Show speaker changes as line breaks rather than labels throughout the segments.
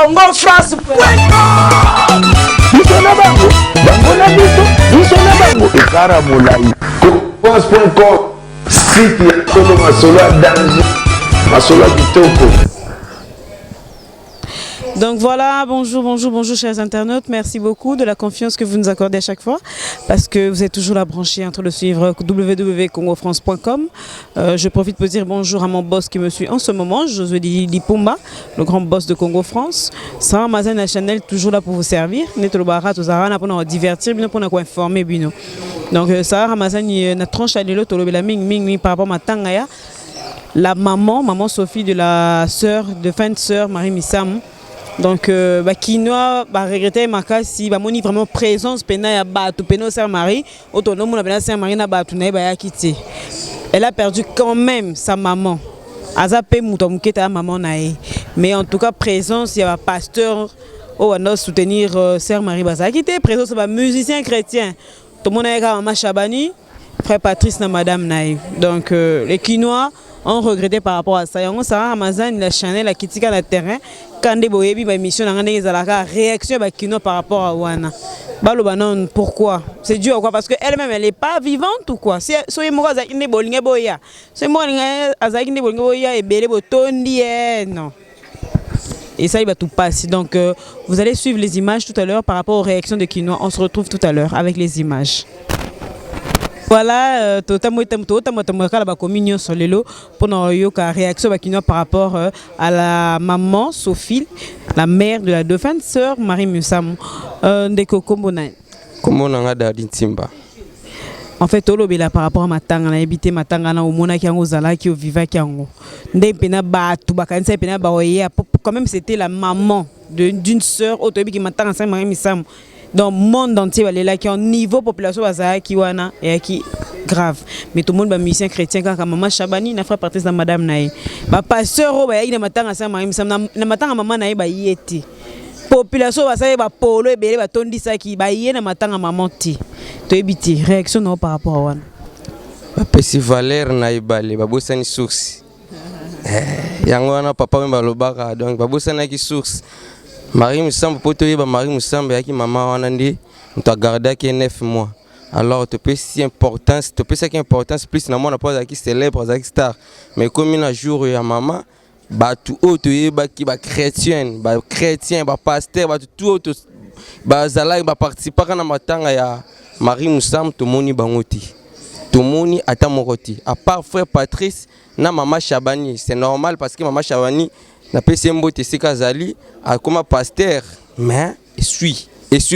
congofrance.com.
Biso na bango, bango na biso na bango. Ekara molai.
France.com, site ya solo masolo ya danger, masolo ya kitoko.
Donc voilà, bonjour chers internautes, merci beaucoup de la confiance que vous nous accordez à chaque fois parce que vous êtes toujours là branchés entre le suivre www.congofrance.com. Je profite pour dire bonjour à mon boss qui me suit en ce moment, Josué Lipumba, le grand boss de Congo France. Sarah Mazan la Chanel toujours là pour vous servir, Netolobara Tozarana pour nous divertir, pour nous informer. Donc Sarah Mazan na tranche à l'élo tolobela ming par rapport à Tangaya, la maman Sophie de la sœur de fin de sœur Marie Missam. Donc, Kinoa regretté si moni vraiment présence pena ya batu pena sœur Marie, autonome na sœur Marie na batu na ba quitté. Elle a perdu quand même sa maman. Azape mutomuketa maman nae. Mais en tout cas présence il y a un pasteur au va soutenir sœur Marie Baza quitté, présence ba musicien chrétien. Tout le monde a maman Chabani, frère Patrice na madame nae. Donc les Kinois ont regretté par rapport à ça. On Sarah Ramazan la Chanel la critique le terrain quand des boyebi ba mission na ngane ezalaka réaction ba Kino par rapport à wana. Baloba non pourquoi? C'est dû à quoi? Parce que elle-même elle est pas vivante ou quoi? Si soyez mo za inde bolinge boya. C'est mo za inde bolinge boya et belé botondi non. Et ça il va tout passer. Donc vous allez suivre les images tout à l'heure par rapport aux réactions de Kino. On se retrouve tout à l'heure avec les images. Voilà, la communion sur les lots pour nos réaction par rapport à la maman Sophie, la mère de la défunte sœur Marie Missam. Ndeko Kombona.
Kombona Dadi Timba.
En fait, tout le par rapport à Matanga, on a habité Matanga, on a mona qui a zala qui vivait qui a ndepena ba tout bakanisa pena ba quand même c'était la maman d'une sœur autobi qui Matanga Saint Marie Missam. Dans le monde entier, il y a un niveau de population qui est grave. Mais tout le monde est musicien chrétien, quand maman Chabani n'a pas partie de madame Naï. Pasteur, il y a un matin à maman Naï, il y a population est polo et belé, tondi ça qui est un matin à maman Ti. Tu es réaction par rapport à Wan.
Pesi Valère Naï Balé, Babosani source. Yango papa Mbalobara, donc Babosani qui source. Marie Missam poto yeba Marie Missam yaki maman wanandi nto garda ki 9 mois. Alors tu peux si importance, tu peux ça qui importance plus na mona pas qui célèbre qui star. Mais comme un jour ya maman ba tout auto yeba ki ba chrétien, ba pasteur, ba tout auto ba zala ba participer na matanga ya Marie Missam to moni bangoti. To moni ata mokoti. À part frère Patrice na maman Chabani, c'est normal parce que maman Chabani na PCMBO Tessika Zali a comme pasteur mais suis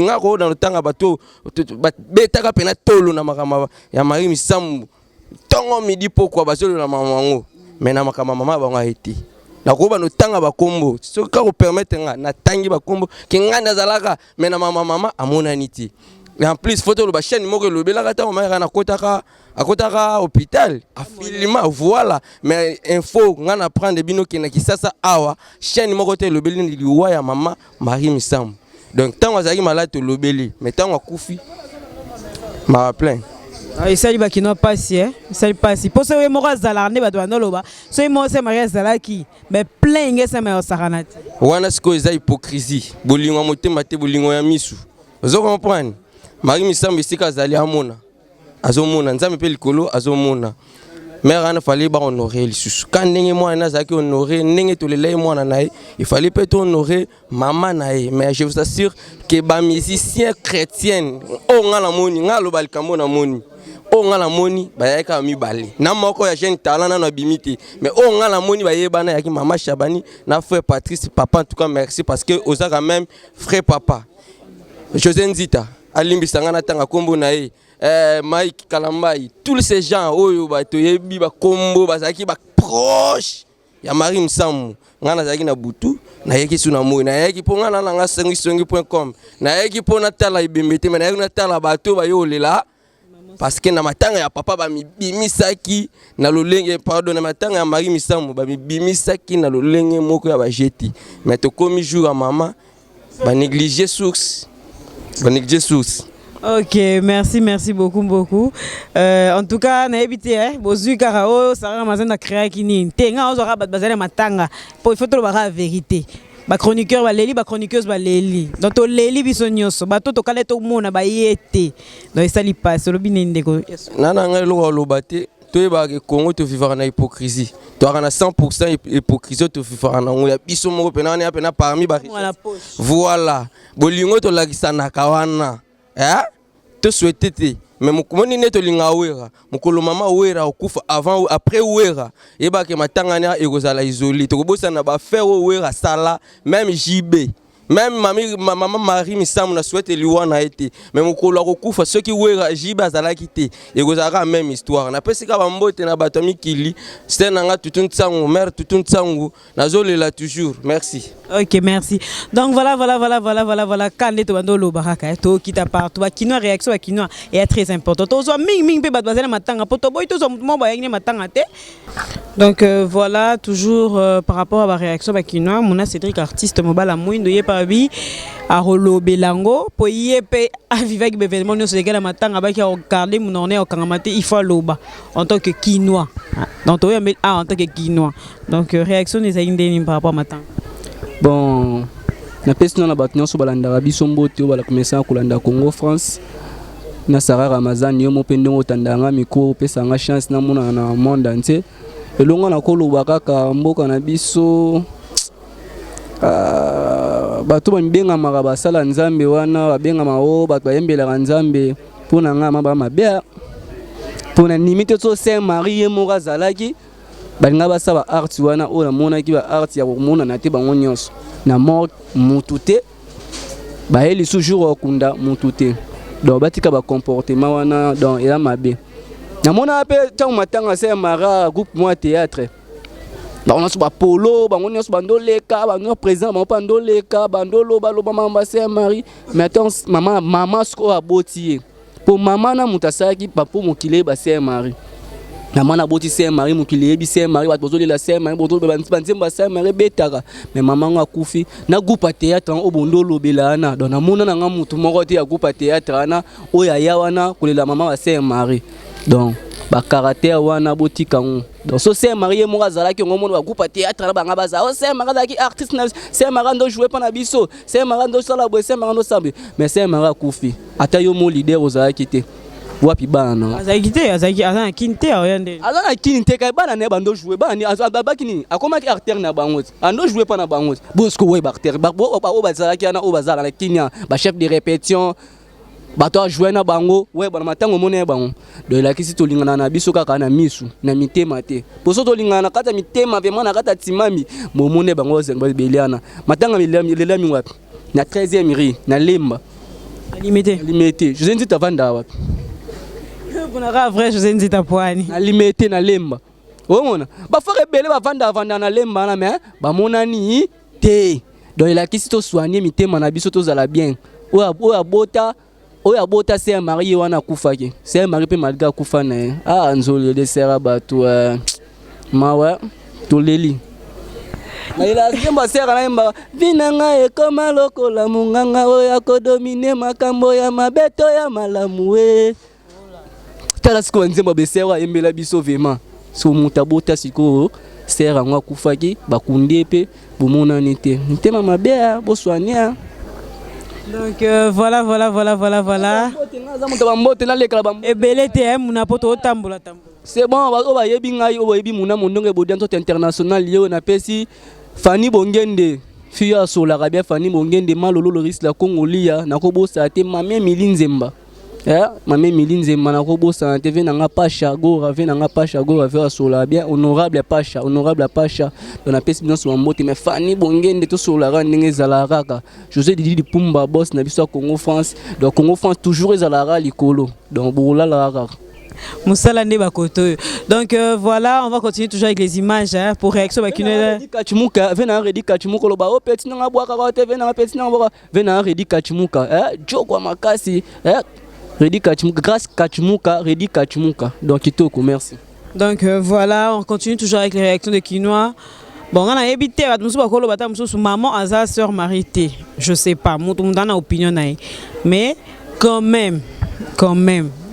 ngako dans le temps bateau betaka pena tolo na makama ya Marie Missam tongo midi pourquoi bazolo na mamango mais na makama mama bango été na ko ba no tanga ba kombo so ka ko permettre na tangi ba kombo ki nganda zalaka mais na mama amona niti. Et en plus photo le chaîne moko le belaka ta mama na kotaka hôpital a filma voilà mais info ngana prendre bino kina kisasa awa chaîne moko te le belini liwa ya mama Marie Missam. Donc tant wazaki malade le beli mais tant wakufi ma plein.
Et ça il qui n'a pas si ça il passe pour ça mo zala ne ba do loba so mo se Marie zala qui mais plein ngesa me saranati
wana siko eza hypocrisie bolingo motema te bolingo ya misu vous comprenez. Marie Missam bisika zali amona azomona nzambe pe likolo azomona mère ana fallait ba honorer lisusu quand ndenge mwana zaki honorer ndenge tolelai mwana nae il fallait peut honorer maman nae mais je vous assure que ba musicien chrétien o ngala moni ngalo balikambo na moni o ngala moni ba yaka mibale na moko ya jeune talent na bimité mais o ngala moni ba yebana yaki maman Chabani na frère Patrice papa en tout cas merci parce que osaka même frère papa José Nzita Alimbi Sangana Tanga Kombo Nae, Mike Kalambai, tous ces gens, Oyo Bato Yebi, Kombo, Bazaki, proche. Ya Marie Missam, Ngana Zaki na Butu, na Yeki Sunamo, na Yeki Pongana Langa Sengisongi.com, na Yeki Ponatala Ibemete, na Yeki Natala Bato Bayolela, parce que na matanga ya papa ba mi bimisaki na lolenge pardon na matanga ya Marie Missam ba mi bimisaki na lolenge moko ya ba jeti. Mais to komi jour à maman, ba négliger source.
Ok, merci beaucoup. En tout cas, na évité bozu karao Sarah Ramazan na créé kini. Tenga ozora bat bazale matanga. Pour il faut trop la vérité. ba chroniqueur ba leli ba chroniqueuse ba leli donc to leli biso nyonso bato to kala to mona ba yete donc ça li passe lobi nende ko
nana ngai lo loba te toyeba ke Congo to vivre na hypocrisie to na 100% hypocrisie to vivre na ngo ya biso moko pena na pena parmi ba voilà bolingo to lakisa na kawana to souhaiter te mais mukumoni neto linga wera mukolo mama wera okufa avant ou après wera yeba ke matangana ekozala isolé to kobosa na ba faire wera sala même JB même maman Marie Misamu na souhaite liwana été mais mukolo akufa ceux qui wera JB azala kité ekozala même histoire na pesika ba mbote na bato mikili c'est nanga tutun tsangu mère tutun tsangu nazolela toujours merci.
Ok, merci. Donc voilà. Quand les tobando lo baraka, to kita partout. Ba kino réaction ba kino est très important. To zo ming pe badwazel matanga poto boy to zo mo ba yengné matanga te. Donc voilà, toujours par rapport à la réaction ba kino, mona Cédric artiste mobile à moindo ye pa bi a rolo belango po yepe a vivre avec événement no se gala matanga ba ki a regarder mon on est au kangamate il faut loba en tant que quinoa. Donc to en tant que quinoa. Donc réaction des indéni par rapport à matanga.
Bon, na pesi na bato nyonso balandaka biso mbote oyo balakomesa kolanda Congo France na Sarah Ramazan yo mopende otandanga miko pesanga chance na mona na monde entier elonga na koloba kaka mboka na biso bato banbenga maka basala nzambe wana babenga mao bato bayembelaka nzambe mpona nga maba mabea mpona nimite to Saint Marie moko azalaki balinga basaba art wana oyo namonaki ba art ya komona na te bango nyonso na mort mutu te bayeli toujours okunda mutu te donc batika ba comportement wana donc ela mabe namona pe tango matanga Saint Marie groupe moi théâtre bango nyonso ba polo bango nyonso bandoleka bango présent bango bandoleka bandolo baloba mama Saint Marie mais attends maman sko aboti ye pour maman na mutasaki papo mokile ba Saint Marie na mana boti Saint Marie mukili yebi Saint Marie bato bozoli la Saint Marie bozo banzemba Saint Marie betaka mais maman nga kufi na groupe théâtre o bondo lobela ana donc na mona nga mutu moko te ya groupe théâtre ana oya ya wana kolela maman wa Saint Marie donc ba caractère wana boti kango donc so Saint Marie mo azalaki ngomona ba groupe théâtre na banga baza o Saint Marie azalaki artiste na Saint Marie ndo jouer pa na biso Saint Marie ndo sala bo Saint Marie ndo sambe mais Saint Marie kufi ata yo mo leader ozalaki te wapi bana
azaki kinte oyande
azana kinte kay bana ne bando jouer bani azabaki ni akomaki acteur na bango ando jouer pas na bango bosko we acteur ba o bazalaki na o bazala na kinya ba chef de répétition bato jouer na bango we bana matango mona bango do la kisi to lingana na biso kaka na misu na mitema te poso to lingana kata mitema vraiment na kata timami momone bango zengba beliana matanga lelami wapi na 13e rue na lemba limité je dis tavanda wapi
bunaka vrai José Nzita Poani
na limité na lemba omona ba fere belé ba vanda na lemba na mais ba monani te donc la kisi to soigner mitema na biso to zala bien oya bota Saint Marie wana kufaki Saint Marie pe malga kufa na nzoli de sera bato mawa to leli na ila zemba sera na mba vinanga e koma lokola munganga oya ko dominer makambo ya mabeto ya malamu we tala siko nzemba besera embela biso vraiment so mutabota siko sera ngwa kufaki bakunde pe bomona nite ntema mabea boswania.
Donc voilà. Et belé te muna poto tambola.
C'est bon on va yebi ngai o yebi muna mondonge bodianto international yo na pesi Fanny Bongende fia sur l'Arabia Fanny Bongende malolo le risque la Congolia na ko bosa te mame milinzemba mame milinzemba na ko bosa te vena nga pasha gora vena sur l'Arabia honorable pasha dans la pesi bien sur mbote mais Fanny Bongende to sur l'Arabia ndenge zala kaka José Didi Pumba boss na biso Congo France donc Congo France toujours ezala likolo donc boula la kaka
Moussala Nebakoto. Donc voilà, on va continuer toujours avec les images pour réaction.
Vena Redi Kachimuka, loba o petit na boaka rote vena petit na boaka vena Redi Kachimuka Joko makasi Redi Kachimuka grâce Kachimuka Redi Kachimuka donc kitoko merci.
Donc voilà, on continue toujours avec les réactions de Quinoa. Bon, on a évité à maman Aza sœur Marité. Je sais pas, mon a opinion mais quand même.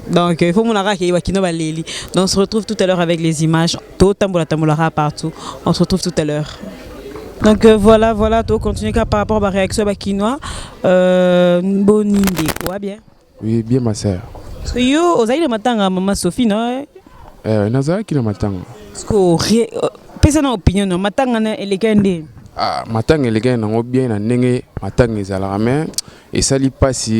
Donc il faut mon arrêter qui donc on se retrouve tout à l'heure avec les images. Tout tambola partout. On se retrouve tout à l'heure. Donc voilà, tu continues par rapport à la réaction à Kinois. Bonne idée, quoi, bien.
Oui, bien ma sœur.
Parce que yo, vous avez le matin à maman Sophie, non?
Nazara qui le matin.
Parce que, personne n'a opinion, non? Matin, elle est candée.
Ah, matin, elle est candée, bien, elle est matin, elle est à la main. Et ça lui passe,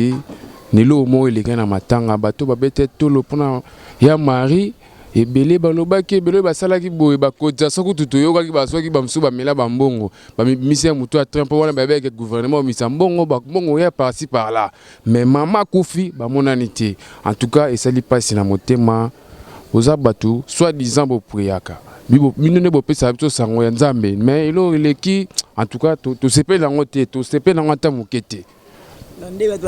Nilo mo elle est candée matin, bateau, babette, tout le pont, ya Marie. Et belé baloba ke belé basala ki boye ba kota soko tutoyo ka ki baswa ki bamsu ba mela bambongo ba misi mutu a train pour wana ba avec gouvernement misa mbongo ba mbongo ya par-ci par là mais maman Kofi ba monanité en tout cas et ça li passe na motema oza batu soit disant bo priaka bibo minone bo pesa bito sango ya nzambe mais ilo eleki en tout cas to sepela ngote to sepela ngata mukete.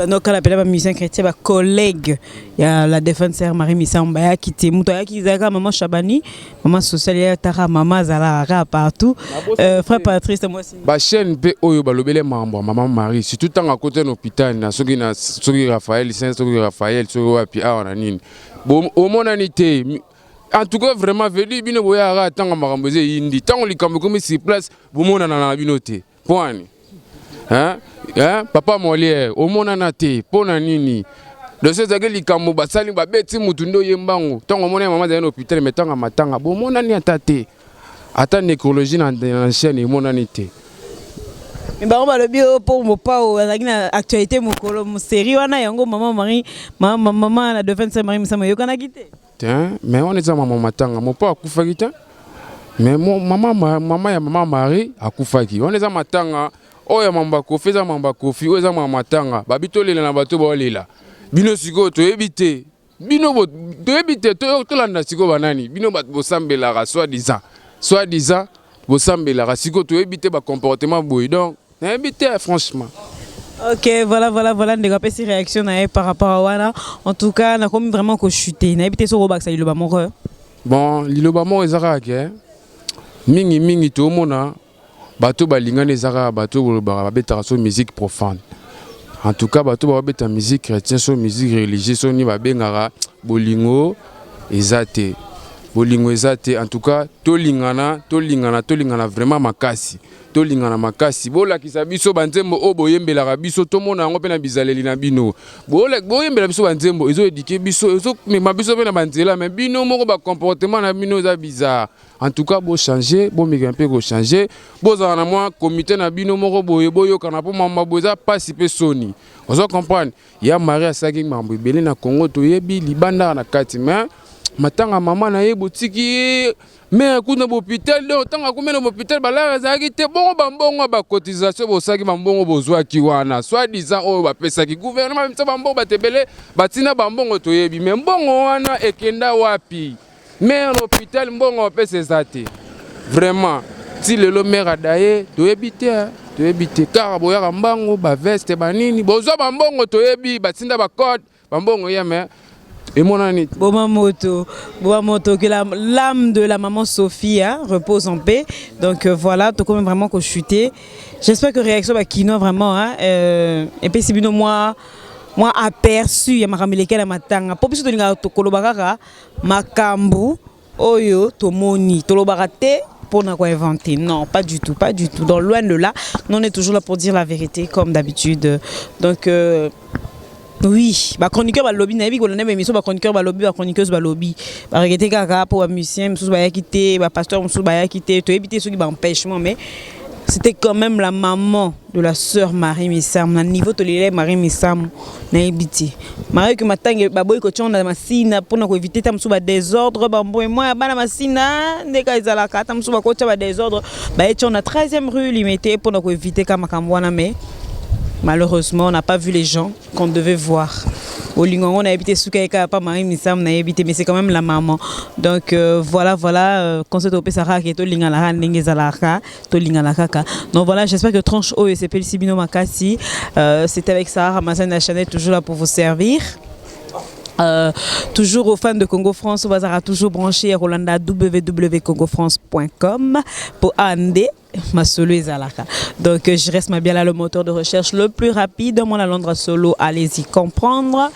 Donc, la musicien chrétien, ma collègue, il y a la défenseur Marie Missamba qui était Moutoya qui disait maman Chabani, maman sociale, Tara, maman Zala, partout. Frère Patrice, moi aussi.
Ba chaîne pe oyo balobele mambo maman Marie, surtout tant à côté de l'hôpital, na soki Raphaël, soki Raphaël, soki wapi a on anine. Bon, au monanité. En tout cas, vraiment, venu bino boya ara tant makambo ze indi, tant on likambo comme sur place, vous mona na binoté. Point. Hein? Papa Molière, au monanate, pona nini. De ce que les cambo basali ba beti mutundo yembango. Tant on mona maman dans l'hôpital mais tant à matanga, bon monani atate. Ata nécrologie dans la chaîne et monanité.
Mais bah on va le bio pour mon pas au actualité mon colo mon série wana yango maman Marie maman la défense Marie Missama yo kana quitté.
Tiens, mais on est dans maman matanga, mon pas akufa kita. Mais mon maman ya maman Marie akufa ki. On est dans matanga. Oya mamba kofi za mamba kofi oza mama matanga babito lela na bato ba lela bino siko to ebite bino bo to ebite to landa siko banani bino bat bo sambela ra soit disant bo sambela ra siko to ebite ba comportement boy donc na ebite franchement.
Ok, voilà, on a ces réactions par rapport à Wana. En tout cas, on a comme vraiment que chuté. On a évité ce robot ça il le mort.
Bon, il ba mo ezara ke mingi to mona bateau balingane ezaka bateau babeta so musique profane. En tout cas bateau babeta musique chrétienne so musique religieuse so ni babengara bolingo ezate. Bolingo ezate en tout cas tolingana vraiment makasi. Tolingana makasi bola ki sabiso banzembo o boyembela biso to mona ngo pe na bizaleli na bino. Bola boyembela biso banzembo ezo éduquer biso ezo mema biso pe na banzela mais bino moko ba comportement na bino za bizarre. En tout cas, vous changer, vous changer. Vous avez un comité na bino moko boyo kana po mama boza participer soni. Vous comprenez? Il y a Maria Sagi mambo belé na Congo to yebi libanda na kati mais matanga mama na ye botiki mais kuna hôpital donc tanga kumena hôpital bala zaki te bongo bambongo ba cotisation bosaki bambongo bozwa ki wana soit disant o ba pesa ki gouvernement mtsa bambongo batebele batina bambongo to yebi mais mbongo wana ekenda wapi? Mais l'hôpital mbongo pesa zate vraiment si le maire adaye to ebite car boya mbango ba veste banini bozwa bambongo to yebi batinda ba code bambongo ya mais et mon ami
Boma moto que l'âme de la maman Sophie repose en paix. Donc voilà, tout comme vraiment qu'on chuté. J'espère que réaction va Kino vraiment et puis c'est bien moi aperçu ya makamileke na matanga po biso tolinga to kolobaka makambu oyo tomoni tolobaka te pour na quoi inventer. Non, pas du tout. Dans loin de là, on est toujours là pour dire la vérité comme d'habitude. Donc oui, ba chroniqueur ba lobby na bi ko na émission ba chroniqueur ba lobby ba chroniqueuse ba lobby ba regretter kaka pour ba musicien mususu ba yakité ba pasteur mususu ba yakité to éviter ceux qui ba empêchement mais c'était quand même la maman de la sœur Marie Missam na niveau to lele Marie Missam na ebiti Marie que matange ba boy ko tchonda masina pour na ko éviter ta mususu ba désordre ba mboy moi ba na masina ndeka izala kata mususu ba ko tcha ba désordre ba tchonda 13e rue limité pour na ko éviter kama kamwana mais malheureusement, on n'a pas vu les gens qu'on devait voir. Au Lingongo, on a habité Soukaïka, pas Marie Missam, on a habité, mais c'est quand même la maman. Donc voilà, conseil de Pesara qui est au Lingalaka, Ningezalaka, to Lingalaka. Donc voilà, j'espère que Tranche O et CPL Sibino Makasi, c'était avec Sarah Ramazan la Chanel, toujours là pour vous servir. Toujours aux fans de Congo France, on va toujours branché à Rolanda www.congofrance.com pour AND ma solo ezalaka. Donc je reste bien là le moteur de recherche le plus rapide mon Londres solo, allez-y comprendre.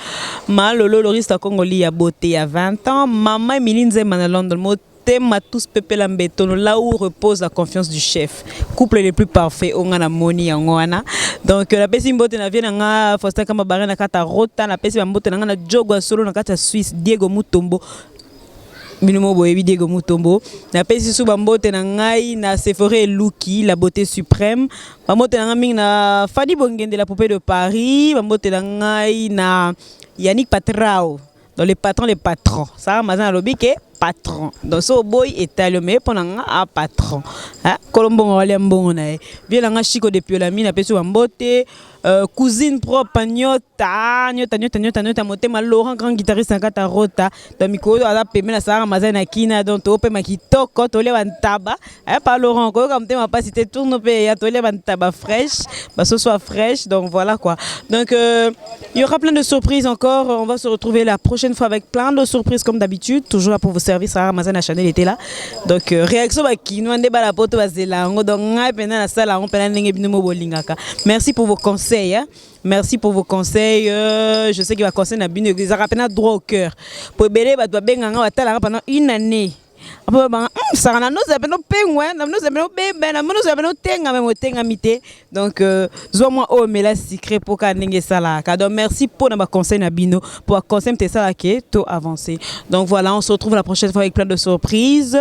Ma lolo loriste congolais à beauté à 20 ans, maman Emiline Zeman à Londres motema tous peuple lambetono, là où repose la confiance du chef. Couple les plus parfaits, on a moni yangwana. Donc la pesi mbote na vie nga Faustin Kamabare na kata Rota, na pesi mbote na nga Jogo solo na kata Suisse, Diego Mutombo. Binomo boyebi Diego Mutombo. Na pesi sou bambote na ngai na Sephoré Luki, la beauté suprême. Bambote na nga ming na Fadi Bongende, la poupée de Paris. Bambote na ngai na Yannick Patrao. Dans les patrons. Ça, mazan alobi ke patron. Donc so boy italien pendant un patron. Hein? Colombo ngale mbongo na e. Bien nga Chico depuis la mine apesu mbote. Cousine propre nyota motema Laurent grand guitariste Nkata Rota. Donc mikolo ala pemela sa mazan na kina donc to pe makitoko to le bantaba. Pas Laurent ko comme tema pas cité tourne pe ya to le bantaba fraîche. Bah ce soit fraîche donc voilà quoi. Donc il y aura plein de surprises encore. On va se retrouver la prochaine fois avec plein de surprises comme d'habitude. Toujours là pour vous servir. Sarah Mazana Chanel était là. Donc réaction qui nous ande la poto bazelango donc ngai pena la salle on pena ndenge binomo bolingaka. Merci pour vos conseils. Hein? Merci pour vos conseils. Je sais qu'il va conseiller na bino ils rappellent droit au cœur. Pour belé ba doit benga watala pendant une année. Après ça na nous appelons pengwa, na nous appelons bébé, na nous appelons tenga même tenga mité. Donc zo moi oh mais là secret pour ka ndenge sala. Donc merci pour na conseil na bino pour conseil te sala ke to avancer. Donc voilà, on se retrouve la prochaine fois avec plein de surprises.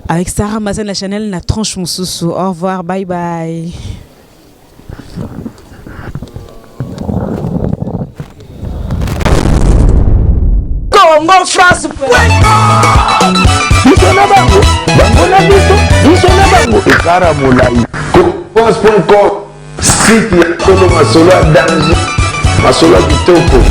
Avec Sarah Mazana Chanel na tranche mon sousou. Au revoir, bye bye.
Congo France. Biso na bango, bango na biso na bango. Ekara molai.
Confiance.com, site ya Tolo Masolo ya danger, Masolo ya kitoko.